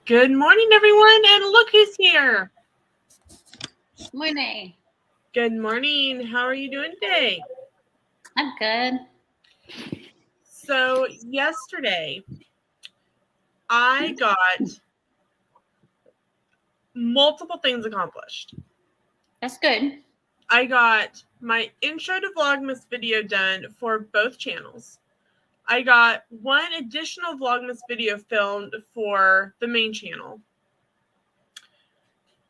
Good morning, everyone, and look who's here. Morning. Good morning. How are you doing today? I'm good. So, yesterday, I got multiple things accomplished. That's good. I got my intro to Vlogmas video done for both channels. I got one additional Vlogmas video filmed for the main channel.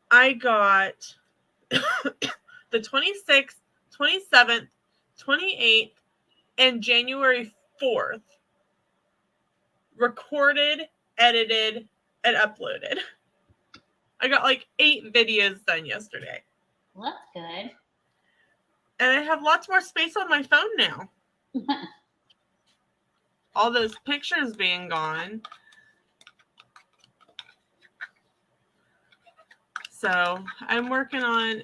I got the 26th, 27th, 28th, and January 4th recorded, edited, and uploaded. I got like 8 videos done yesterday. Well, that's good. And I have lots more space on my phone now. All those pictures being gone. So I'm working on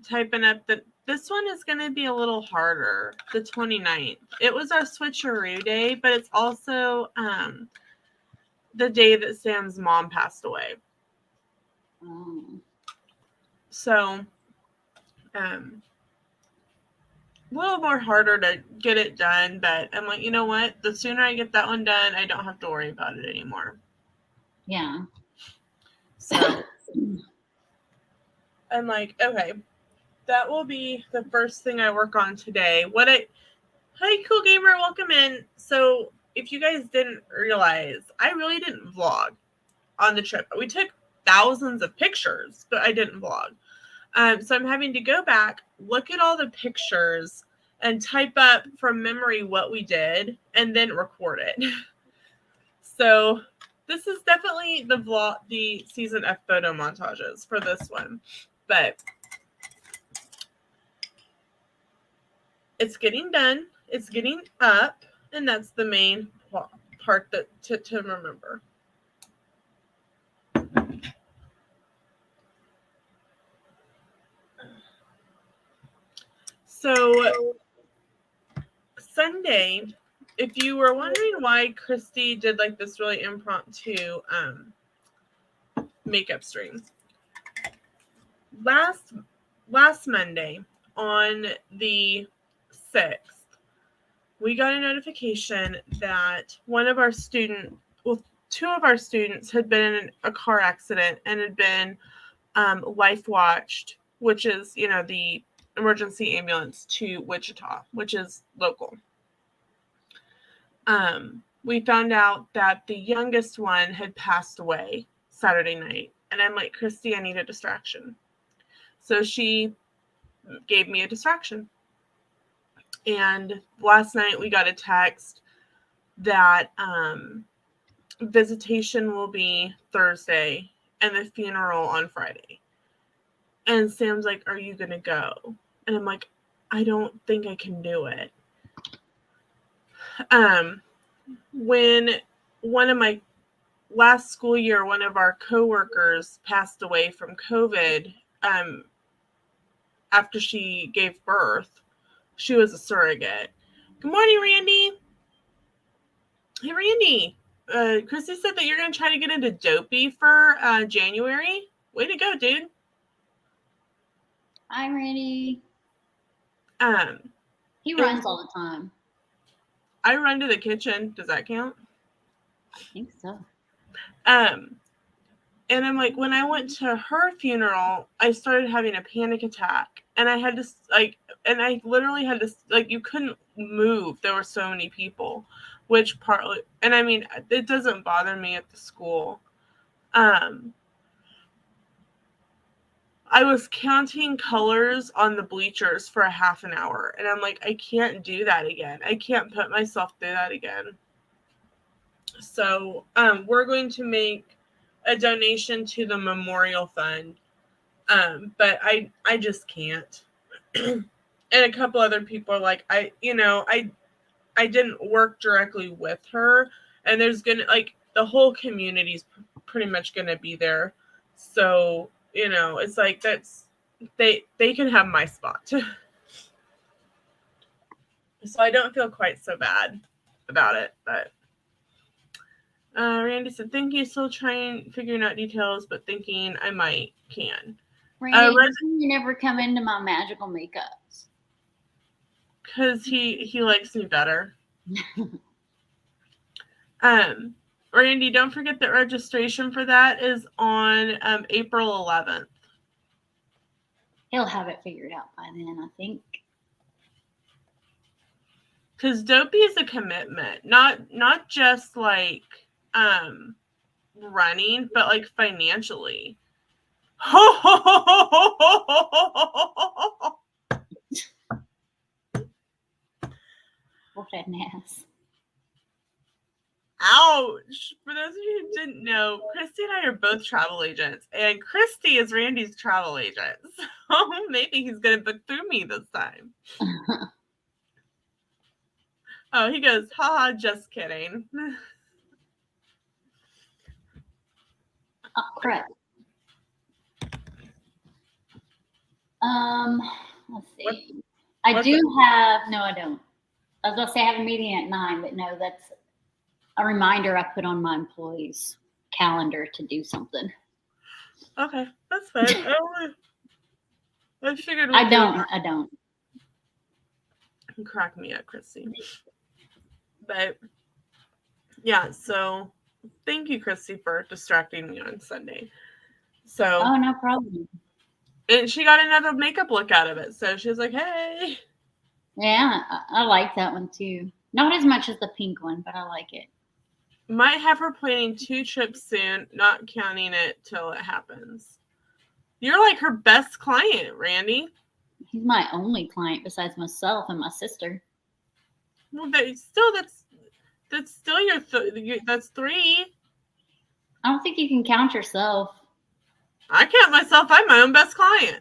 typing up this one is going to be a little harder, the 29th. It was our switcheroo day, but it's also the day that Sam's mom passed away. So a little more harder to get it done, but I'm like, you know what? The sooner I get that one done, I don't have to worry about it anymore. Yeah. So I'm like, okay, that will be the first thing I work on today. Hi, cool gamer, welcome in. So if you guys didn't realize, I really didn't vlog on the trip. We took thousands of pictures, but I didn't vlog. So I'm having to go back, look at all the pictures, and type up from memory what we did, and then record it. So this is definitely the season F photo montages for this one, but it's getting done. It's getting up, and that's the main part that to remember. So Sunday, if you were wondering why Christy did like this really impromptu makeup stream, last Monday on the 6th, we got a notification that two of our students had been in a car accident and had been life watched, which is, the emergency ambulance to Wichita, which is local. We found out that the youngest one had passed away Saturday night. And I'm like, Christy, I need a distraction. So she gave me a distraction. And last night we got a text that visitation will be Thursday and the funeral on Friday. And Sam's like, are you going to go? And I'm like, I don't think I can do it. When one of my last school year, one of our coworkers passed away from COVID after she gave birth. She was a surrogate. Good morning, Randy. Hey, Randy. Christy said that you're going to try to get into Dopey for January. Way to go, dude. Hi, Randy. He runs all the time. I run to the kitchen. Does that count? I think so. And I'm like, when I went to her funeral, I started having a panic attack. And I had to, I literally had to, you couldn't move. There were so many people, which partly, and I mean, it doesn't bother me at the school. I was counting colors on the bleachers for a half an hour. And I'm like, I can't do that again. I can't put myself through that again. So we're going to make a donation to the memorial fund. But I just can't. And a couple other people are like, I didn't work directly with her. And there's going to, the whole community's pretty much going to be there. So, it's like they can have my spot. So I don't feel quite so bad about it, but Randy said, thank you. Still trying figuring out details, but thinking I might can. Randy, you never come into my magical makeups. Because he likes me better. Randy, don't forget that registration for that is on April 11th. He'll have it figured out by then, I think. Because Dopey is a commitment, not just like running, but like financially. What an ass. Ouch. For those of you who didn't know, Christy and I are both travel agents, and Christy is Randy's travel agent. So maybe he's going to book through me this time. Oh, he goes, haha, just kidding. Oh, crap. Let's see. I do have, no, I don't. I was going to say I have a meeting at 9, but no, that's a reminder I put on my employees' calendar to do something. Okay, that's fine. I figured I don't. Crack me up, Christy. But yeah, so thank you, Christy, for distracting me on Sunday. So oh, no problem. And she got another makeup look out of it. So she was like, hey. Yeah, I like that one too. Not as much as the pink one, but I like it. Might have her planning 2 trips soon, not counting it till it happens. You're like her best client, Randy. He's my only client besides myself and my sister. Well, that's still that's 3. I don't think you can count yourself. I count myself. I'm my own best client.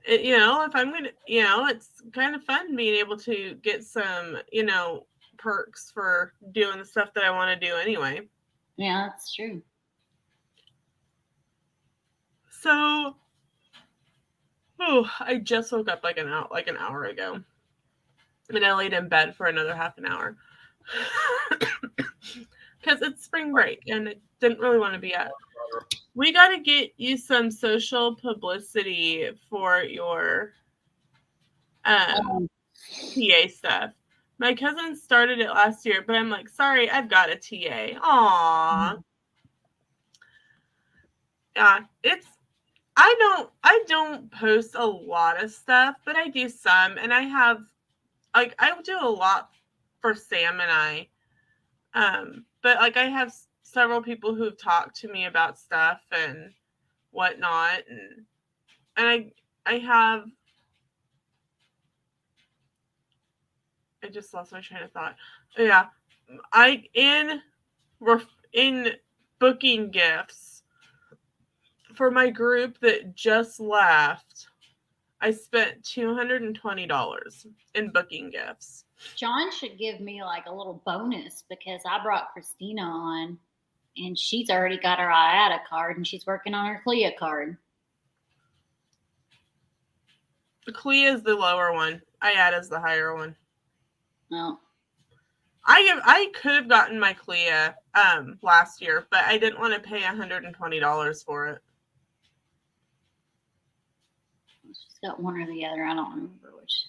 If I'm going to, it's kind of fun being able to get some, perks for doing the stuff that I want to do anyway. Yeah, that's true. So, I just woke up like an hour ago. And I laid in bed for another half an hour. Because it's spring break and it didn't really want to be up. We got to get you some social publicity for your TA stuff. My cousin started it last year, but I'm like, sorry, I've got a TA. Aww. Yeah, I don't post a lot of stuff, but I do some, and I do a lot for Sam and I. But like I have several people who've talked to me about stuff and whatnot, and I just lost my train of thought. Yeah, we're in booking gifts for my group that just left. I spent $220 in booking gifts. John should give me like a little bonus because I brought Christina on and she's already got her IATA card and she's working on her CLIA card. The CLIA is the lower one. IATA is the higher one. No. I could have gotten my CLIA last year, but I didn't want to pay $120 for it. She's got one or the other. I don't remember which.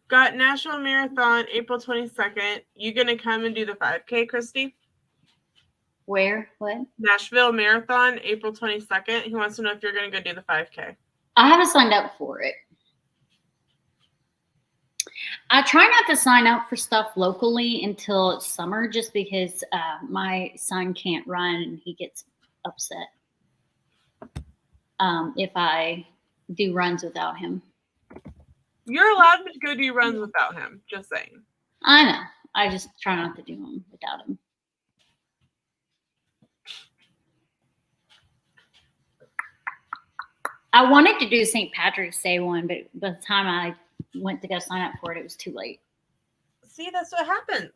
Got National Marathon April 22nd. You gonna come and do the 5K, Christy? Where? What? Nashville Marathon April 22nd. He wants to know if you're gonna go do the 5K. I haven't signed up for it. I try not to sign up for stuff locally until it's summer just because my son can't run and he gets upset if I do runs without him. You're allowed to go do runs without him. Just saying. I know. I just try not to do them without him. I wanted to do St. Patrick's Day one, but by the time I went to go sign up for it, it was too late. See, that's what happens.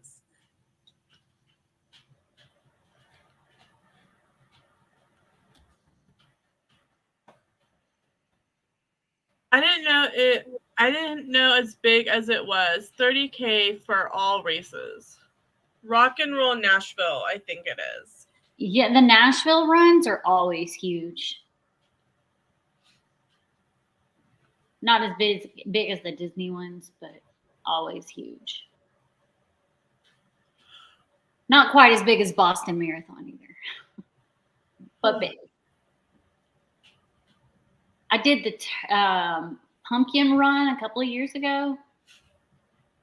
I didn't know it I didn't know as big as it was. 30K for all races. Rock and Roll Nashville, I think it is. Yeah, the Nashville runs are always huge. Not as big as the Disney ones, but always huge. Not quite as big as Boston Marathon either, but big. I did the pumpkin run a couple of years ago,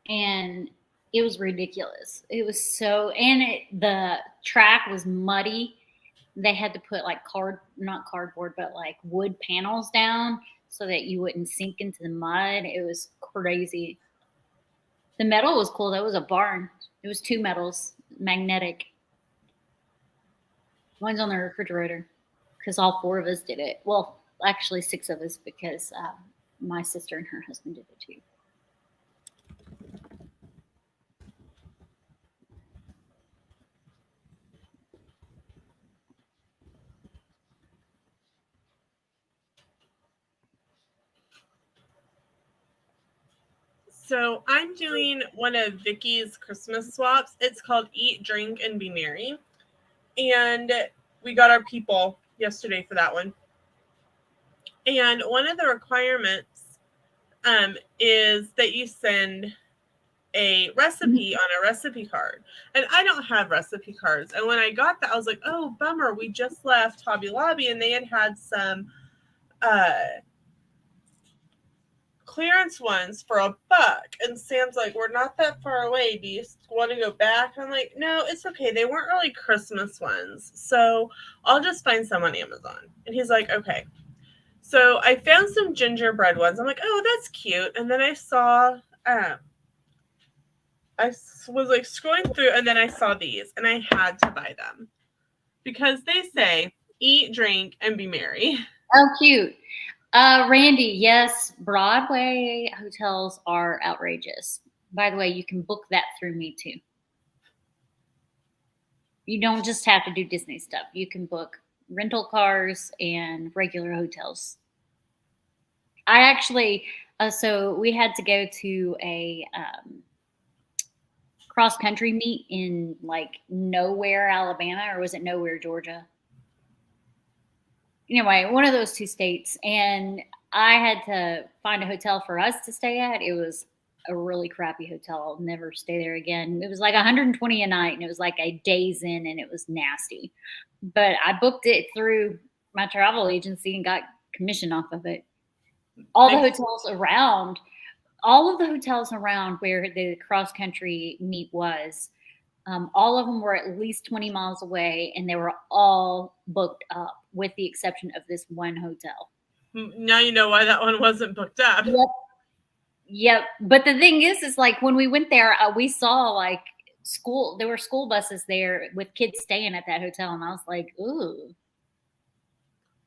and it was ridiculous. It was the track was muddy. They had to put like not cardboard, but like wood panels down so that you wouldn't sink into the mud. It was crazy. The medal was cool. That was a barn. It was 2 medals, magnetic. One's on the refrigerator because all 4 of us did it. Well, actually 6 of us because my sister and her husband did it too. So I'm doing one of Vicky's Christmas swaps. It's called Eat, Drink, and Be Merry. And we got our people yesterday for that one. And one of the requirements is that you send a recipe on a recipe card. And I don't have recipe cards. And when I got that, I was like, oh, bummer. We just left Hobby Lobby and they had some clearance ones for $1. And Sam's like, we're not that far away. Do you want to go back? I'm like, no, it's okay. They weren't really Christmas ones. So I'll just find some on Amazon. And he's like, okay. So I found some gingerbread ones. I'm like, oh, that's cute. And then I saw, I was like scrolling through and then I saw these and I had to buy them because they say eat, drink, and be merry. Oh, cute. Randy, yes, Broadway hotels are outrageous. By the way, you can book that through me too. You don't just have to do Disney stuff. You can book rental cars and regular hotels. I actually, so we had to go to a cross country meet in like Nowhere, Alabama, or was it Nowhere, Georgia? Anyway, one of those 2 states, and I had to find a hotel for us to stay at. It was a really crappy hotel. I'll never stay there again. It was like 120 a night, and it was like a Days Inn, and it was nasty. But I booked it through my travel agency and got commission off of it. All of the hotels around where the cross country meet was, all of them were at least 20 miles away, and they were all booked up, with the exception of this one hotel. Now you know why that one wasn't booked up. Yep. But the thing is like when we went there, we saw like there were school buses there with kids staying at that hotel, and I was like, ooh.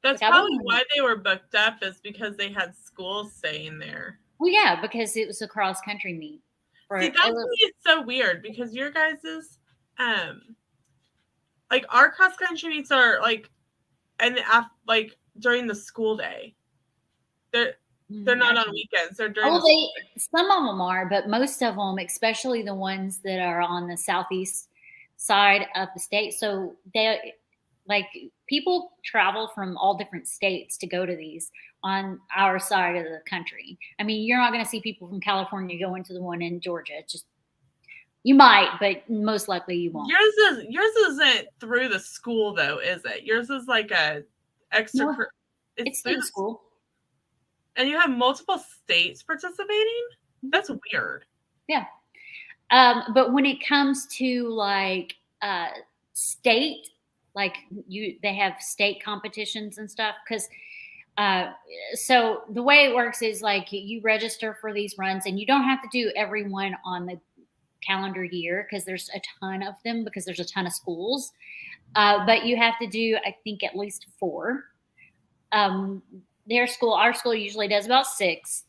That's like, probably why they were booked up, is because they had schools staying there. Well, yeah, because it was a cross country meet. See, it's so weird because your guys's, like our cross country meets are like, and like during the school day. They're not on weekends. They're during. Some of them are, but most of them, especially the ones that are on the southeast side of the state, so they like people travel from all different states to go to these on our side of the country. I mean, you're not going to see people from California going to the one in Georgia. It's just, you might, but most likely you won't. Yours isn't through the school though, is it? Yours is like a extra. No, it's through the school. And you have multiple states participating? That's weird. Yeah. But when it comes to like state, like they have state competitions and stuff, because so the way it works is like you register for these runs, and you don't have to do every one on the calendar year because there's a ton of them, because there's a ton of schools. But you have to do, I think, at least 4. Our school usually does about 6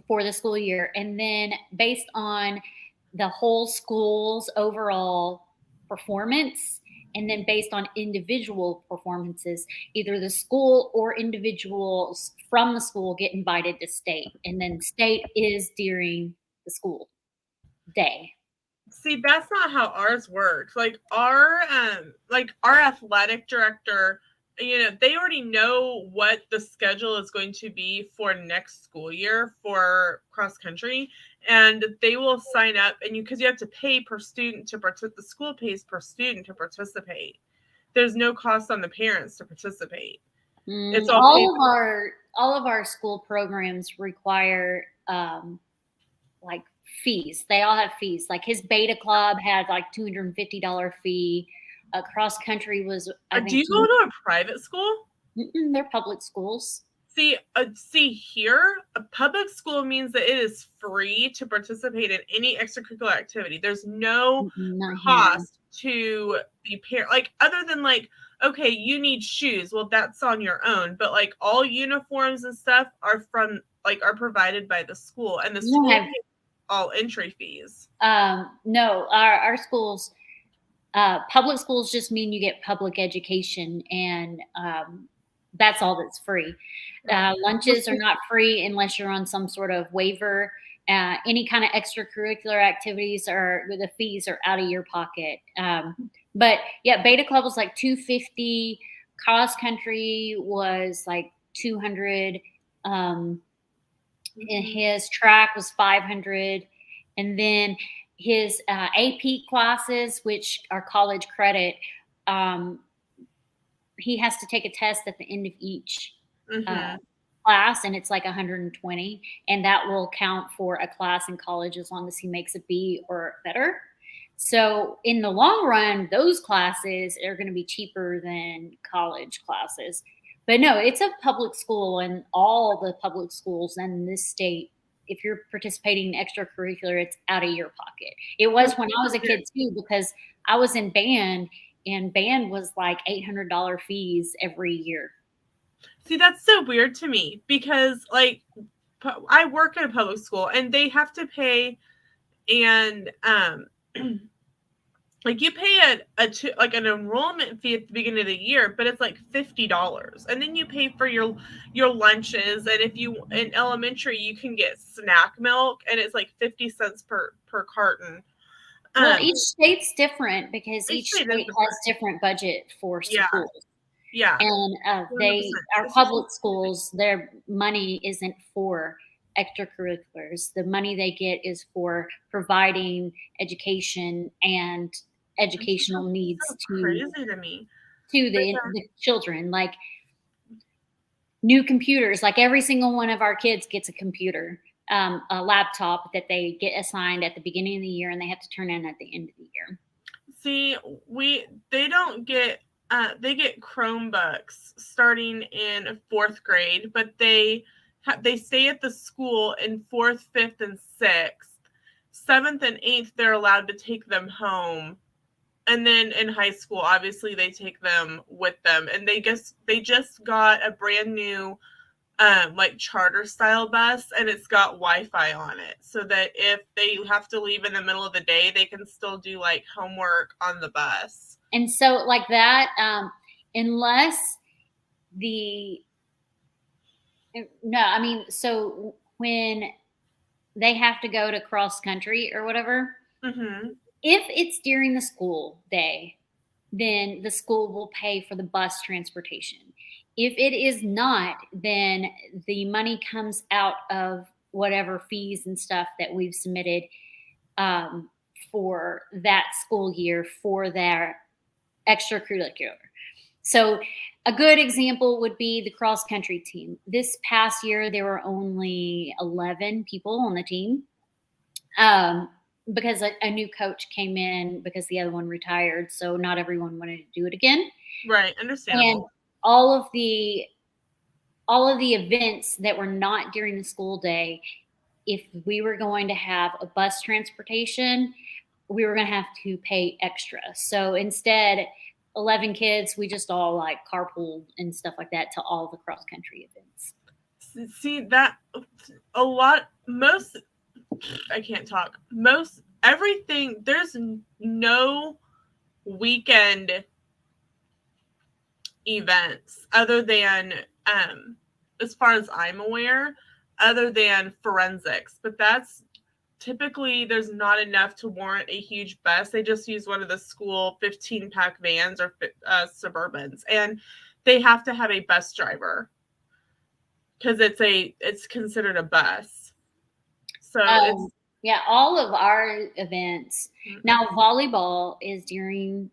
for the school year. And then based on the whole school's overall performance, And then based on individual performances, either the school or individuals from the school get invited to state. And then state is during the school day. See, that's not how ours works. Like our athletic director, they already know what the schedule is going to be for next school year for cross country, and they will sign up, and because you have to pay per student to participate. The school pays per student to participate. There's no cost on the parents to participate. It's all paid. All of our school programs require like fees. They all have fees. Like his beta club had like $250 fee. Cross country was, I think. Do you go to a private school? They're public schools. See here, a public school means that it is free to participate in any extracurricular activity. There's no cost to the parent, like other than like, okay, you need shoes. Well, that's on your own. But like all uniforms and stuff are provided by the school, and the school pays all entry fees. No, our schools, public schools just mean you get public education, and that's all that's free. Lunches are not free unless you're on some sort of waiver. Any kind of extracurricular activities the fees are out of your pocket. But yeah, beta club was like $250. Cross country was like $200. And his track was $500. And then his AP classes, which are college credit, he has to take a test at the end of each class, and it's like 120, and that will count for a class in college as long as he makes a B or better. So in the long run, those classes are going to be cheaper than college classes. But no, it's a public school, and all the public schools in this state, if you're participating in extracurricular, it's out of your pocket. It was when I was a kid too, because I was in band, and band was like $800 fees every year. See, that's so weird to me, because like I work at a public school and they have to pay, and like you pay like an enrollment fee at the beginning of the year, but it's like $50, and then you pay for your lunches, and if you in elementary you can get snack milk, and it's like 50 cents per carton. Well, each state's different because each state has different budget for schools. Yeah. And our public schools, their money isn't for extracurriculars. The money they get is for providing education and educational needs crazy to me. To the children. Like new computers, like every single one of our kids gets a computer. A laptop that they get assigned at the beginning of the year, and they have to turn in at the end of the year. See, they don't get they get Chromebooks starting in 4th grade, but they stay at the school in 4th, 5th, and 6th. 7th and 8th, they're allowed to take them home, and then in high school, obviously, they take them with them. And they just got a brand new like charter style bus, and it's got Wi-Fi on it, so that if they have to leave in the middle of the day, they can still do like homework on the bus. And so like that, so when they have to go to cross country or whatever, if it's during the school day, then the school will pay for the bus transportation. If it is not, then the money comes out of whatever fees and stuff that we've submitted for that school year for their extracurricular. So a good example would be the cross country team. This past year, there were only 11 people on the team because a new coach came in because the other one retired. So not everyone wanted to do it again. Right, understandable. And all of the events that were not during the school day, if we were going to have a bus transportation, we were going to have to pay extra. So instead, 11 kids, we just all like carpooled and stuff like that to all the cross country events. See that everything, there's no weekend events other than, as far as I'm aware, other than forensics. But that's typically there's not enough to warrant a huge bus. They just use one of the school 15-pack vans or Suburbans, and they have to have a bus driver because it's considered a bus. So it's yeah, all of our events now. Volleyball is during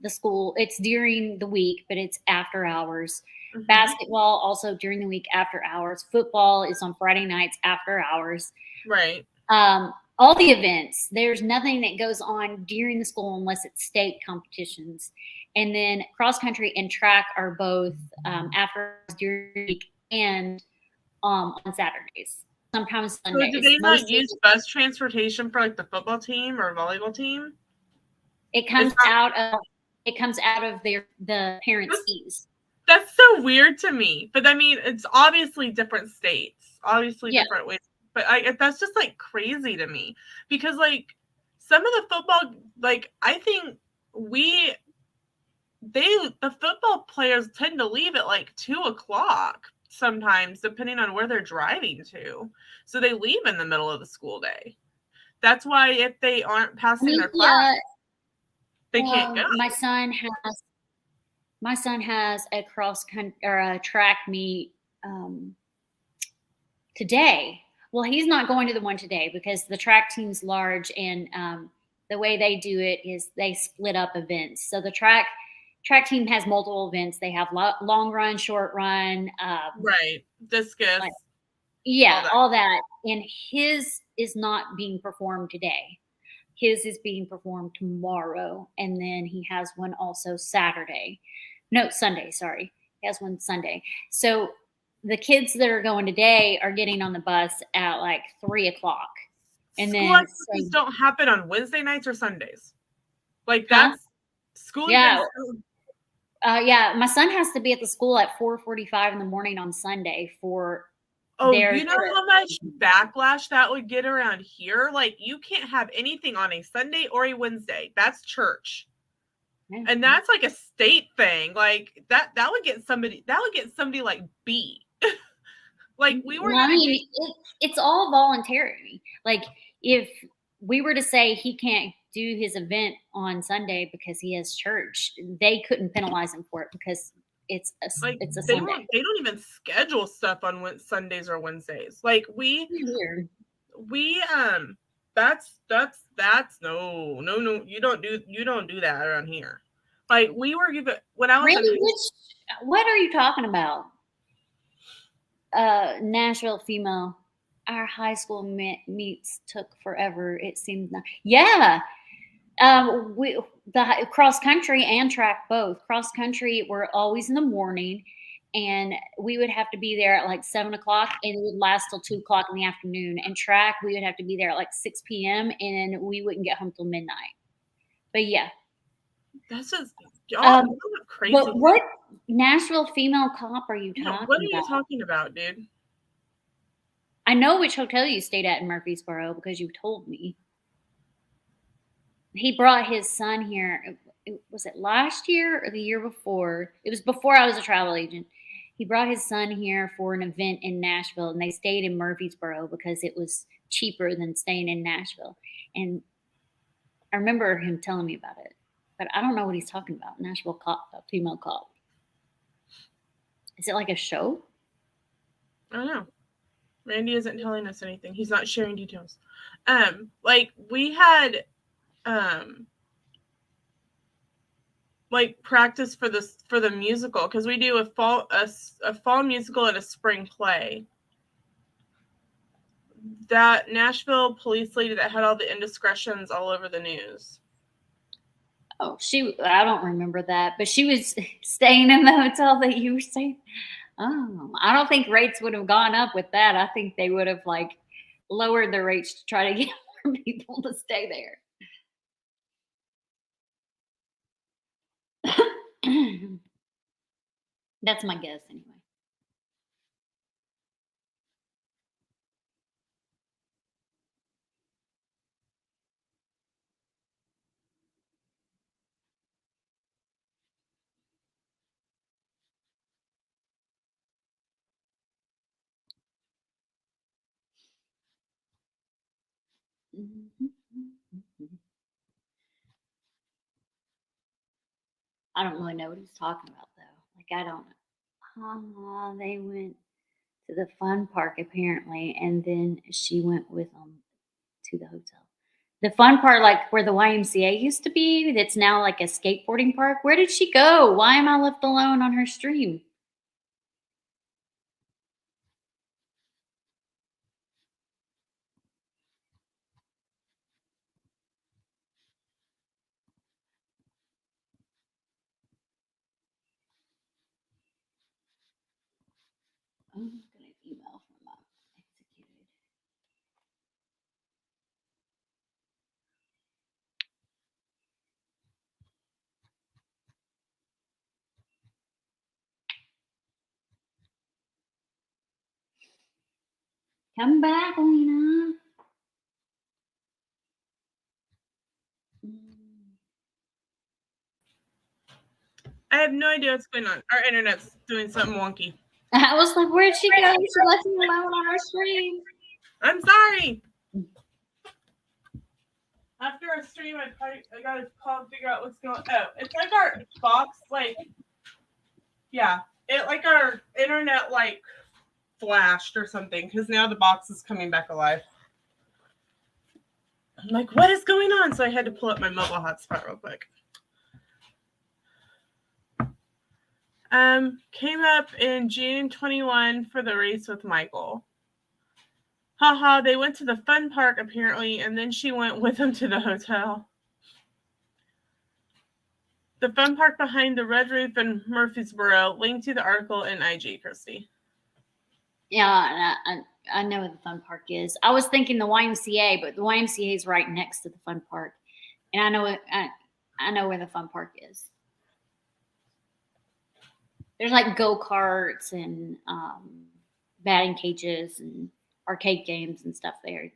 the school. It's during the week, but it's after hours. Mhm. Basketball also during the week after hours. Football is on Friday nights after hours. Right. All the events. There's nothing that goes on during the school unless it's state competitions. And then cross country and track are both after during the week and on Saturdays. Sometimes So do Sundays. they not use bus transportation for like the football team or volleyball team? It comes out of the parents' fees. That's so weird to me. But I mean, it's obviously different states, obviously different ways. But that's just like crazy to me because like some of the football, like I think the football players tend to leave at like 2:00 sometimes, depending on where they're driving to. So they leave in the middle of the school day. That's why if they aren't passing their class, they can't go. My son has a cross country or a track meet today. Well, he's not going to the one today because the track team's large, and the way they do it is they split up events. So the track team has multiple events. They have long run, short run, right, discus, all that. And his is not being performed today. His is being performed tomorrow, and then he has one also Sunday. Sorry, he has one Sunday. So the kids that are going today are getting on the bus at like 3:00. And school activities don't happen on Wednesday nights or Sundays. Like that's school events. Yeah, my son has to be at the school at 4:45 in the morning on Sunday for. Oh, you know how much backlash that would get around here? Like, you can't have anything on a Sunday or a Wednesday. That's church. Mm-hmm. And that's like a state thing. Like that would get somebody like beat. Like we were it's all voluntary. Like if we were to say he can't do his event on Sunday because he has church, they couldn't penalize him for it because it's a Sunday. They don't even schedule stuff on Sundays or Wednesdays. Like that's no, you don't do that around here. Like we were given when I was what are you talking about? Nashville female. Our high school meets took forever. It seemed the cross country and track both. Cross country were always in the morning, and we would have to be there at like 7:00, and it would last till 2:00 in the afternoon. And track, we would have to be there at like 6 p.m. and we wouldn't get home till midnight. But yeah, that's just y'all crazy. But what Nashville female cop are you talking about? What are you talking about, dude? I know which hotel you stayed at in Murfreesboro because you told me. He brought his son here. Was it last year or the year before? It was before I was a travel agent. He brought his son here for an event in Nashville, and they stayed in Murfreesboro because it was cheaper than staying in Nashville. And I remember him telling me about it, but I don't know what he's talking about. Nashville cop, female cop. Is it like a show? I don't know. Randy isn't telling us anything. He's not sharing details. Like we had like practice for the musical because we do a fall musical and a spring play. That Nashville police lady that had all the indiscretions all over the news. Oh, I don't remember that, but she was staying in the hotel that you were staying. Oh, I don't think rates would have gone up with that. I think they would have like lowered the rates to try to get more people to stay there. That's my guess anyway. I don't really know what he's talking about though. Like I don't they went to the fun park apparently, and then she went with them to the hotel. The fun part, like where the YMCA used to be, that's now like a skateboarding park. Where did she go? Why am I left alone on her stream? I'm gonna email from my executed. Come back, Lena. I have no idea what's going on. Our internet's doing something wonky. I was like, where'd she go? She left me alone on our stream. I'm sorry. After our stream, I gotta call and figure out what's going on. Oh, it's like our box, like, yeah, it like our internet like flashed or something because now the box is coming back alive. I'm like, what is going on? So I had to pull up my mobile hotspot real quick. Came up in June 21 for the race with Michael. Haha, they went to the fun park apparently, and then she went with him to the hotel. The fun park behind the Red Roof in Murfreesboro. Link to the article in IG, Christy. Yeah, I know where the fun park is. I was thinking the YMCA, but the YMCA is right next to the fun park, and I know where the fun park is. There's like go-karts and batting cages and arcade games and stuff there.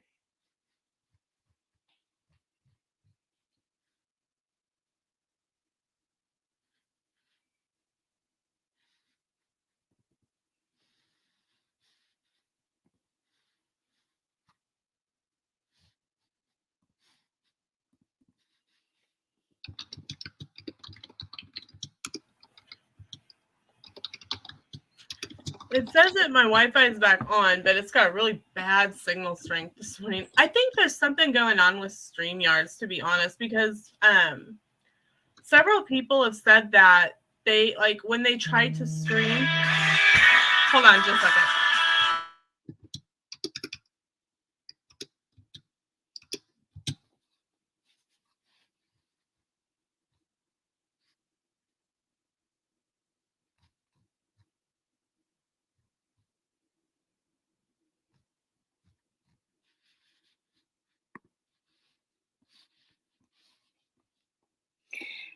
It says that my Wi-Fi is back on, but it's got a really bad signal strength this morning. I think there's something going on with StreamYards, to be honest, because several people have said that they, like, when they tried to stream. Hold on just a second.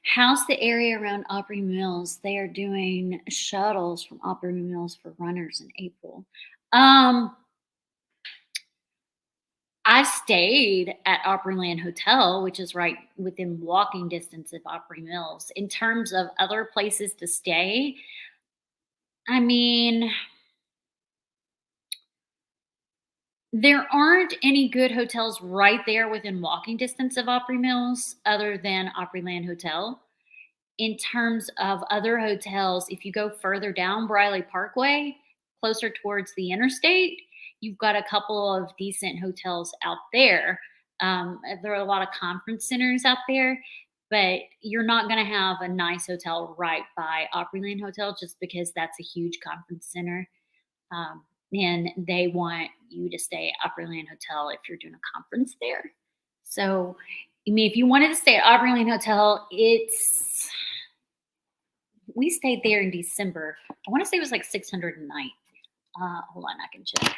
How's the area around Opry Mills? They are doing shuttles from Opry Mills for runners in April. I stayed at Opryland Hotel, which is right within walking distance of Opry Mills. In terms of other places to stay, I mean, there aren't any good hotels right there within walking distance of Opry Mills other than Opryland Hotel. In terms of other hotels, if you go further down Briley Parkway, closer towards the interstate, you've got a couple of decent hotels out there. There are a lot of conference centers out there, but you're not going to have a nice hotel right by Opryland Hotel just because that's a huge conference center. And they want you to stay at Opryland Hotel if you're doing a conference there. So, I mean, if you wanted to stay at Opryland Hotel, we stayed there in December. I want to say it was like $600 a night. Hold on, I can check.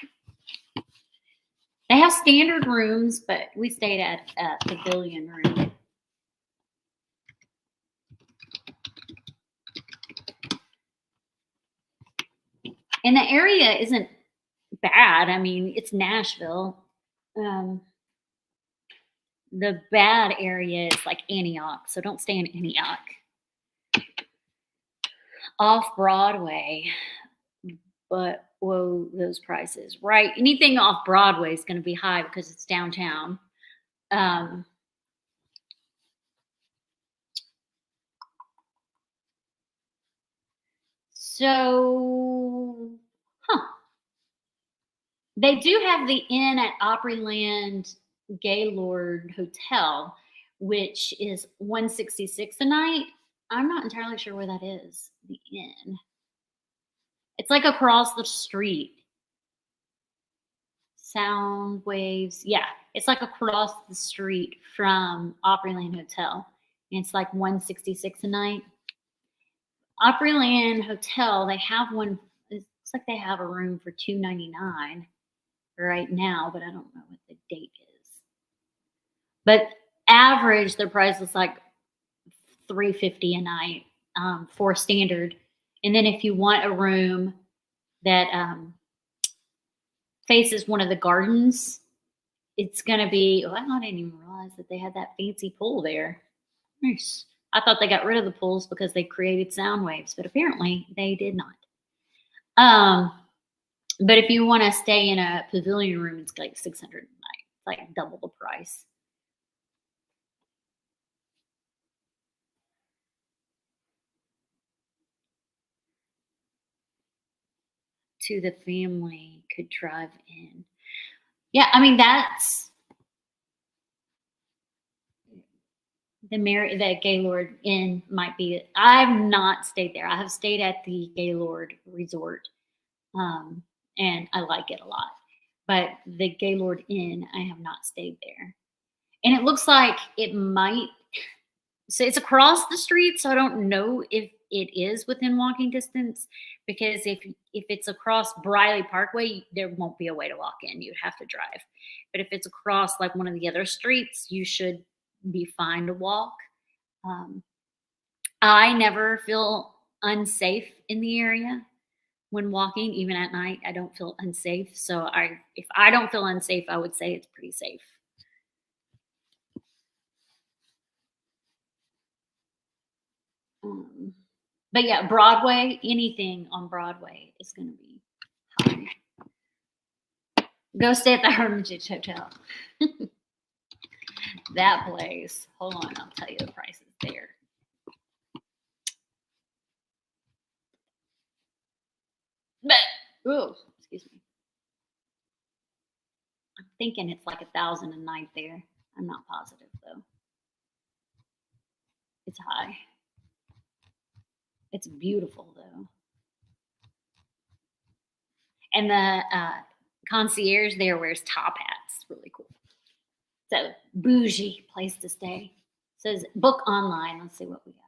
They have standard rooms, but we stayed at a pavilion room. And the area isn't bad. I mean, it's Nashville. The bad area is like Antioch, so don't stay in Antioch. Off Broadway, but whoa, those prices, right? Anything off Broadway is going to be high because it's downtown. Um, so, they do have the inn at Opryland Gaylord Hotel, which is 166 a night. I'm not entirely sure where that is. The inn. It's like across the street. Sound waves. Yeah, it's like across the street from Opryland Hotel. And it's like 166 a night. Opryland Hotel, they have one. It looks like they have a room for $299 right now, but I don't know what the date is. But average, their price is like $350 a night for standard. And then if you want a room that faces one of the gardens, it's gonna be. Oh, I didn't even realize that they had that fancy pool there. Nice. I thought they got rid of the pools because they created sound waves, but apparently they did not. But if you want to stay in a pavilion room, it's like $600 a night. It's like double the price. To the family could drive in. Yeah, I mean that's the Gaylord Inn might be. I've not stayed there. I have stayed at the Gaylord Resort, and I like it a lot. But the Gaylord Inn, I have not stayed there, and it looks like it might. So it's across the street, so I don't know if it is within walking distance. Because if it's across Briley Parkway, there won't be a way to walk in. You'd have to drive. But if it's across like one of the other streets, you should be fine to walk. I never feel unsafe in the area when walking, even at night. I don't feel unsafe. So if I don't feel unsafe, I would say it's pretty safe. But yeah, Broadway, anything on Broadway is going to be high. Go stay at the Hermitage Hotel. That place. Hold on, I'll tell you the prices there. But, oh, excuse me. I'm thinking it's like $1,000 a night there. I'm not positive though. It's high. It's beautiful though. And the concierge there wears top hats. Really cool. So bougie place to stay. It says book online. Let's see what we got.